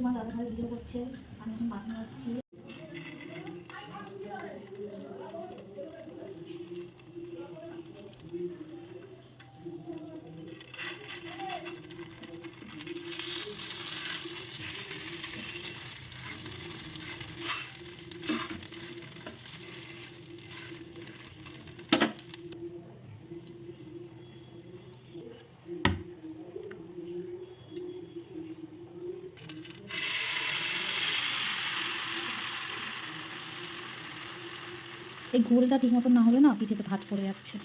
তোমার দাদাভাই ভিডিও করছে, আমি এখন ভাত বানাচ্ছি। এই গোলটা ঠিক মতন না হলে না পিঠেতে ভাঁজ পড়ে যাচ্ছে।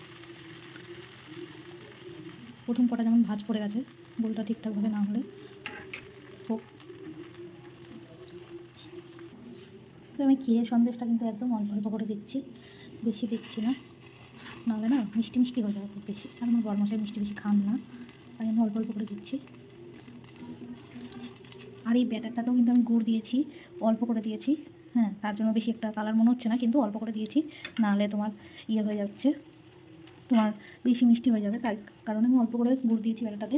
প্রথম কটা যেমন ভাঁজ পড়ে গেছে, গোলটা ঠিকঠাকভাবে না হলে হোক। তো আমি ক্ষীরের সন্দেশটা কিন্তু একদম অল্প অল্প করে দিচ্ছি, বেশি দিচ্ছি না, নাহলে না মিষ্টি মিষ্টি হয়ে যাবে খুব বেশি। আর আমার বড়মশাই মিষ্টি বেশি খান না, তাই আমি অল্প অল্প করে দিচ্ছি। আর এই ব্যাটারটাতেও কিন্তু আমি গুড় দিয়েছি, অল্প করে দিয়েছি। হ্যাঁ, তার জন্য বেশি একটা কালার মনে হচ্ছে না, কিন্তু অল্প করে দিয়েছি, নাহলে তোমার ইয়ে হয়ে যাচ্ছে, তোমার বেশি মিষ্টি হয়ে যাবে, তাই কারণে আমি অল্প করে গুড় দিয়েছি ব্যাটারটাতে।